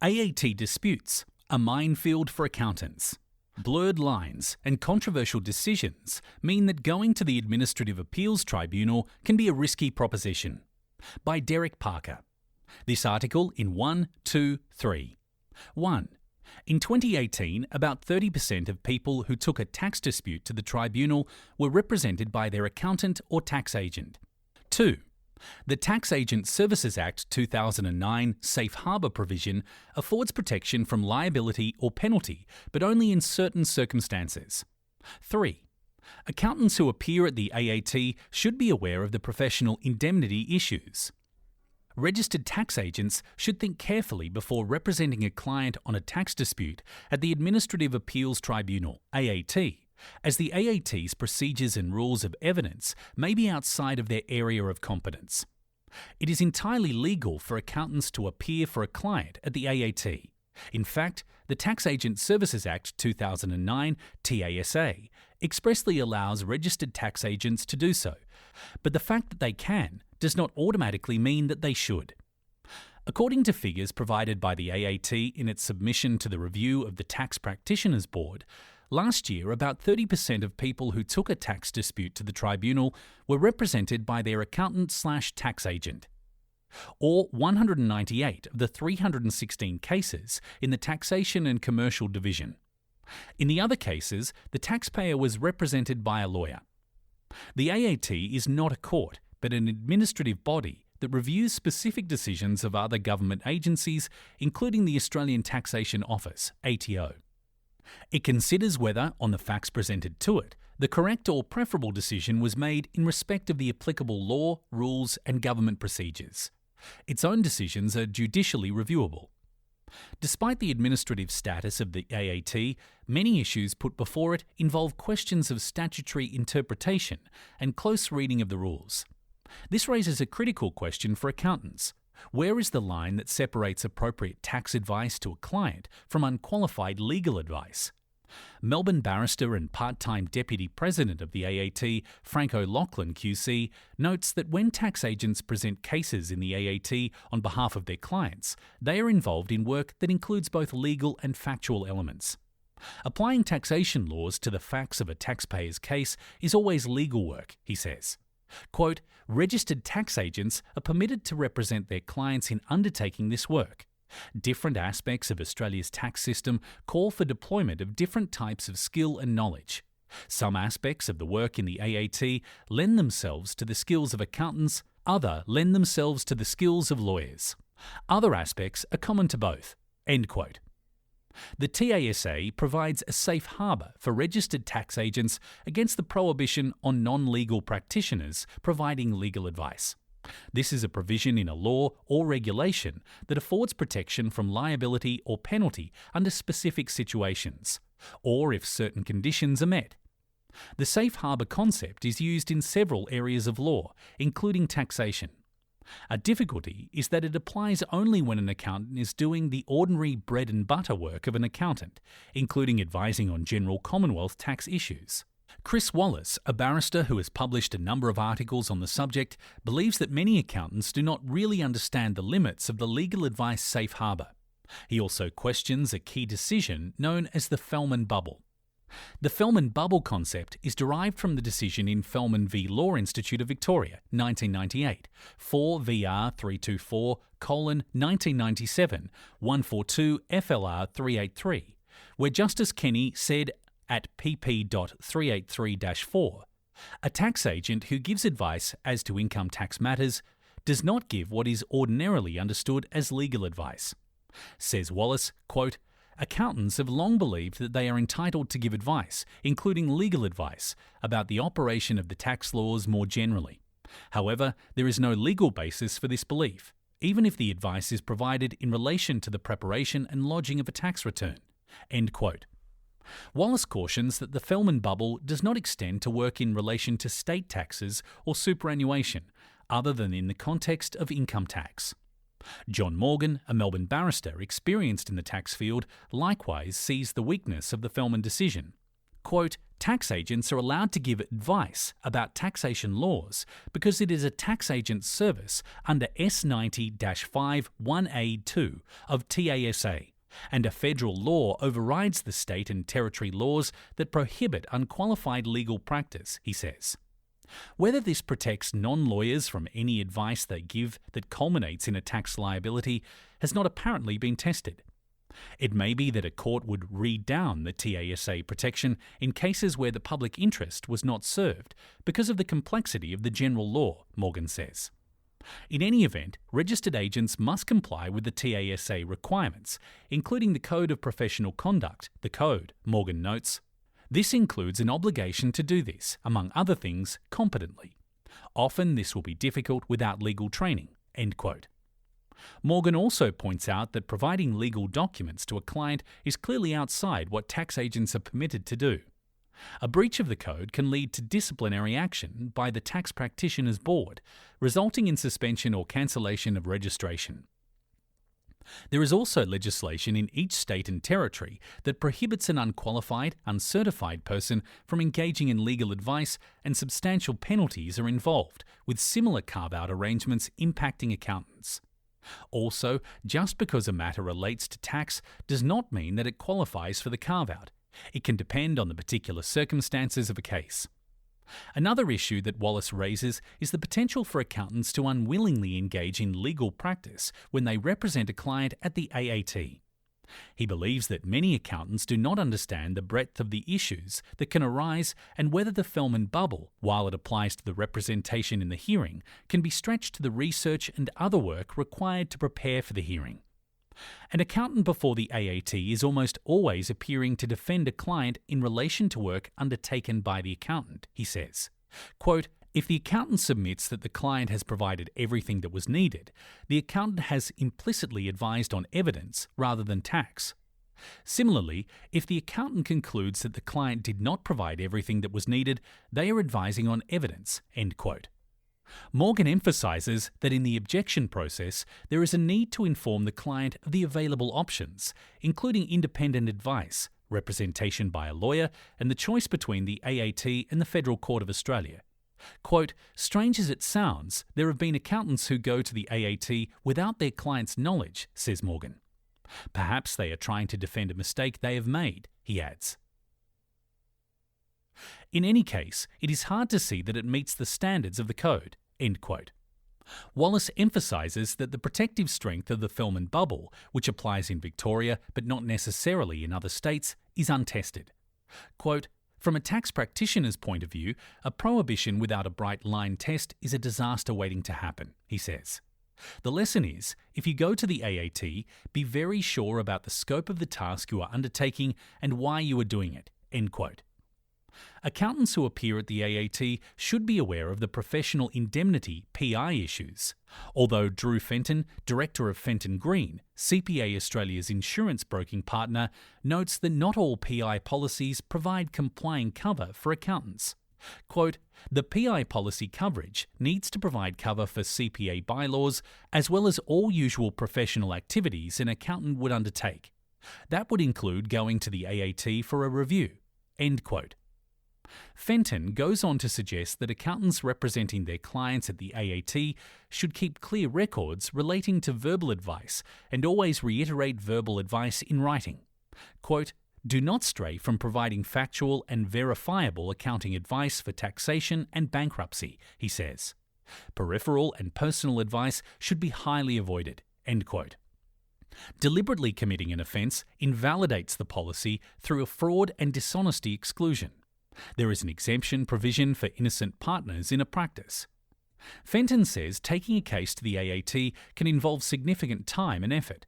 AAT disputes, a minefield for accountants. Blurred lines and controversial decisions mean that going to the Administrative Appeals Tribunal can be a risky proposition. By Derek Parker. This article in 1, 2, 3. 1. In 2018, about 30% of people who took a tax dispute to the tribunal were represented by their accountant or tax agent. 2. The Tax Agent Services Act 2009 Safe Harbour provision affords protection from liability or penalty, but only in certain circumstances. 3. Accountants who appear at the AAT should be aware of the professional indemnity issues. Registered tax agents should think carefully before representing a client on a tax dispute at the Administrative Appeals Tribunal, AAT, as the AAT's procedures and rules of evidence may be outside of their area of competence. It is entirely legal for accountants to appear for a client at the AAT. In fact, the Tax Agent Services Act 2009, TASA, expressly allows registered tax agents to do so, but the fact that they can does not automatically mean that they should. According to figures provided by the AAT in its submission to the review of the Tax Practitioners Board, last year about 30% of people who took a tax dispute to the tribunal were represented by their accountant/tax agent, or 198 of the 316 cases in the Taxation and Commercial Division. In the other cases, the taxpayer was represented by a lawyer. The AAT is not a court, but an administrative body that reviews specific decisions of other government agencies, including the Australian Taxation Office, ATO. It considers whether, on the facts presented to it, the correct or preferable decision was made in respect of the applicable law, rules, and government procedures. Its own decisions are judicially reviewable. Despite the administrative status of the AAT, many issues put before it involve questions of statutory interpretation and close reading of the rules. This raises a critical question for accountants. Where is the line that separates appropriate tax advice to a client from unqualified legal advice? Melbourne barrister and part-time deputy president of the AAT, Frank O'Loughlin QC, notes that when tax agents present cases in the AAT on behalf of their clients, they are involved in work that includes both legal and factual elements. Applying taxation laws to the facts of a taxpayer's case is always legal work, he says. Quote, registered tax agents are permitted to represent their clients in undertaking this work. Different aspects of Australia's tax system call for deployment of different types of skill and knowledge. Some aspects of the work in the AAT lend themselves to the skills of accountants, others lend themselves to the skills of lawyers. Other aspects are common to both. End quote. The TASA provides a safe harbour for registered tax agents against the prohibition on non-legal practitioners providing legal advice. This is a provision in a law or regulation that affords protection from liability or penalty under specific situations, or if certain conditions are met. The safe harbour concept is used in several areas of law, including taxation. A difficulty is that it applies only when an accountant is doing the ordinary bread and butter work of an accountant, including advising on general Commonwealth tax issues. Chris Wallace, a barrister who has published a number of articles on the subject, believes that many accountants do not really understand the limits of the legal advice safe harbour. He also questions a key decision known as the Fellman Bubble. The Fellman Bubble concept is derived from the decision in Fellman v Law Institute of Victoria, 1998, 4 VR 324:1997, 142 FLR 383, where Justice Kenny said at pp.383-4, a tax agent who gives advice as to income tax matters does not give what is ordinarily understood as legal advice. Says Wallace, quote, accountants have long believed that they are entitled to give advice, including legal advice, about the operation of the tax laws more generally. However, there is no legal basis for this belief, even if the advice is provided in relation to the preparation and lodging of a tax return. End quote. Wallace cautions that the Fellman Bubble does not extend to work in relation to state taxes or superannuation, other than in the context of income tax. John Morgan, a Melbourne barrister experienced in the tax field, likewise sees the weakness of the Fellman decision. Quote, tax agents are allowed to give advice about taxation laws because it is a tax agent service under S90-5-1A2 of TASA, and a federal law overrides the state and territory laws that prohibit unqualified legal practice, he says. Whether this protects non-lawyers from any advice they give that culminates in a tax liability has not apparently been tested. It may be that a court would read down the TASA protection in cases where the public interest was not served because of the complexity of the general law, Morgan says. In any event, registered agents must comply with the TASA requirements, including the Code of Professional Conduct, the Code, Morgan notes. This includes an obligation to do this, among other things, competently. Often this will be difficult without legal training, end quote. Morgan also points out that providing legal documents to a client is clearly outside what tax agents are permitted to do. A breach of the code can lead to disciplinary action by the Tax Practitioners Board, resulting in suspension or cancellation of registration. There is also legislation in each state and territory that prohibits an unqualified, uncertified person from engaging in legal advice, and substantial penalties are involved, with similar carve-out arrangements impacting accountants. Also, just because a matter relates to tax does not mean that it qualifies for the carve-out. It can depend on the particular circumstances of a case. Another issue that Wallace raises is the potential for accountants to unwillingly engage in legal practice when they represent a client at the AAT. He believes that many accountants do not understand the breadth of the issues that can arise and whether the Fellman bubble, while it applies to the representation in the hearing, can be stretched to the research and other work required to prepare for the hearing. An accountant before the AAT is almost always appearing to defend a client in relation to work undertaken by the accountant, he says. Quote, if the accountant submits that the client has provided everything that was needed, the accountant has implicitly advised on evidence rather than tax. Similarly, if the accountant concludes that the client did not provide everything that was needed, they are advising on evidence, end quote. Morgan emphasises that in the objection process, there is a need to inform the client of the available options, including independent advice, representation by a lawyer, and the choice between the AAT and the Federal Court of Australia. Quote, strange as it sounds, there have been accountants who go to the AAT without their client's knowledge, says Morgan. Perhaps they are trying to defend a mistake they have made, he adds. In any case, it is hard to see that it meets the standards of the code, end quote. Wallace emphasises that the protective strength of the Fellman bubble, which applies in Victoria but not necessarily in other states, is untested. Quote, from a tax practitioner's point of view, a prohibition without a bright line test is a disaster waiting to happen, he says. The lesson is, if you go to the AAT, be very sure about the scope of the task you are undertaking and why you are doing it, end quote. Accountants who appear at the AAT should be aware of the professional indemnity PI issues. Although Drew Fenton, director of Fenton Green, CPA Australia's insurance broking partner, notes that not all PI policies provide complying cover for accountants. Quote, the PI policy coverage needs to provide cover for CPA bylaws as well as all usual professional activities an accountant would undertake. That would include going to the AAT for a review, end quote. Fenton goes on to suggest that accountants representing their clients at the AAT should keep clear records relating to verbal advice and always reiterate verbal advice in writing. Quote, do not stray from providing factual and verifiable accounting advice for taxation and bankruptcy, he says. Peripheral and personal advice should be highly avoided, end quote. Deliberately committing an offence invalidates the policy through a fraud and dishonesty exclusion. There is an exemption provision for innocent partners in a practice. Fenton says taking a case to the AAT can involve significant time and effort.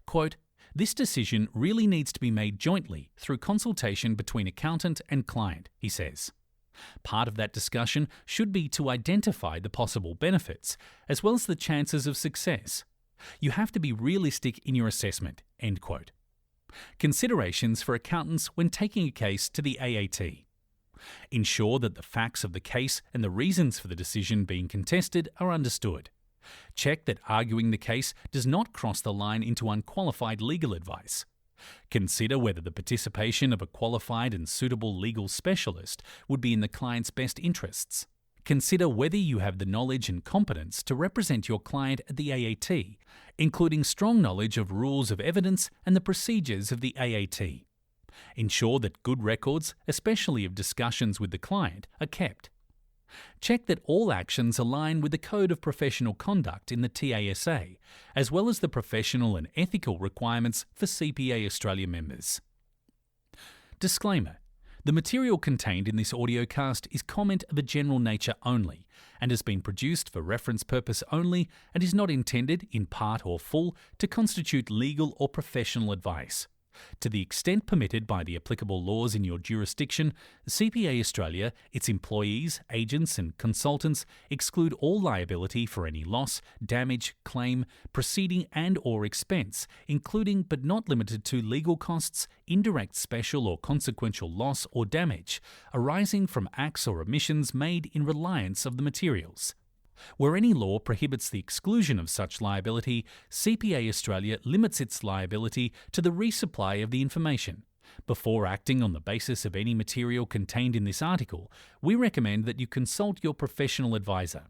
Quote, this decision really needs to be made jointly through consultation between accountant and client, he says. Part of that discussion should be to identify the possible benefits as well as the chances of success. You have to be realistic in your assessment, end quote. Considerations for accountants when taking a case to the AAT. Ensure that the facts of the case and the reasons for the decision being contested are understood. Check that arguing the case does not cross the line into unqualified legal advice. Consider whether the participation of a qualified and suitable legal specialist would be in the client's best interests. Consider whether you have the knowledge and competence to represent your client at the AAT, including strong knowledge of rules of evidence and the procedures of the AAT. Ensure that good records, especially of discussions with the client, are kept. Check that all actions align with the Code of Professional Conduct in the TASA, as well as the professional and ethical requirements for CPA Australia members. Disclaimer: the material contained in this audiocast is comment of a general nature only and has been produced for reference purpose only and is not intended, in part or full, to constitute legal or professional advice. To the extent permitted by the applicable laws in your jurisdiction, CPA Australia, its employees, agents and consultants exclude all liability for any loss, damage, claim, proceeding and/or expense, including but not limited to legal costs, indirect special or consequential loss or damage, arising from acts or omissions made in reliance of the materials. Where any law prohibits the exclusion of such liability, CPA Australia limits its liability to the resupply of the information. Before acting on the basis of any material contained in this article, we recommend that you consult your professional advisor.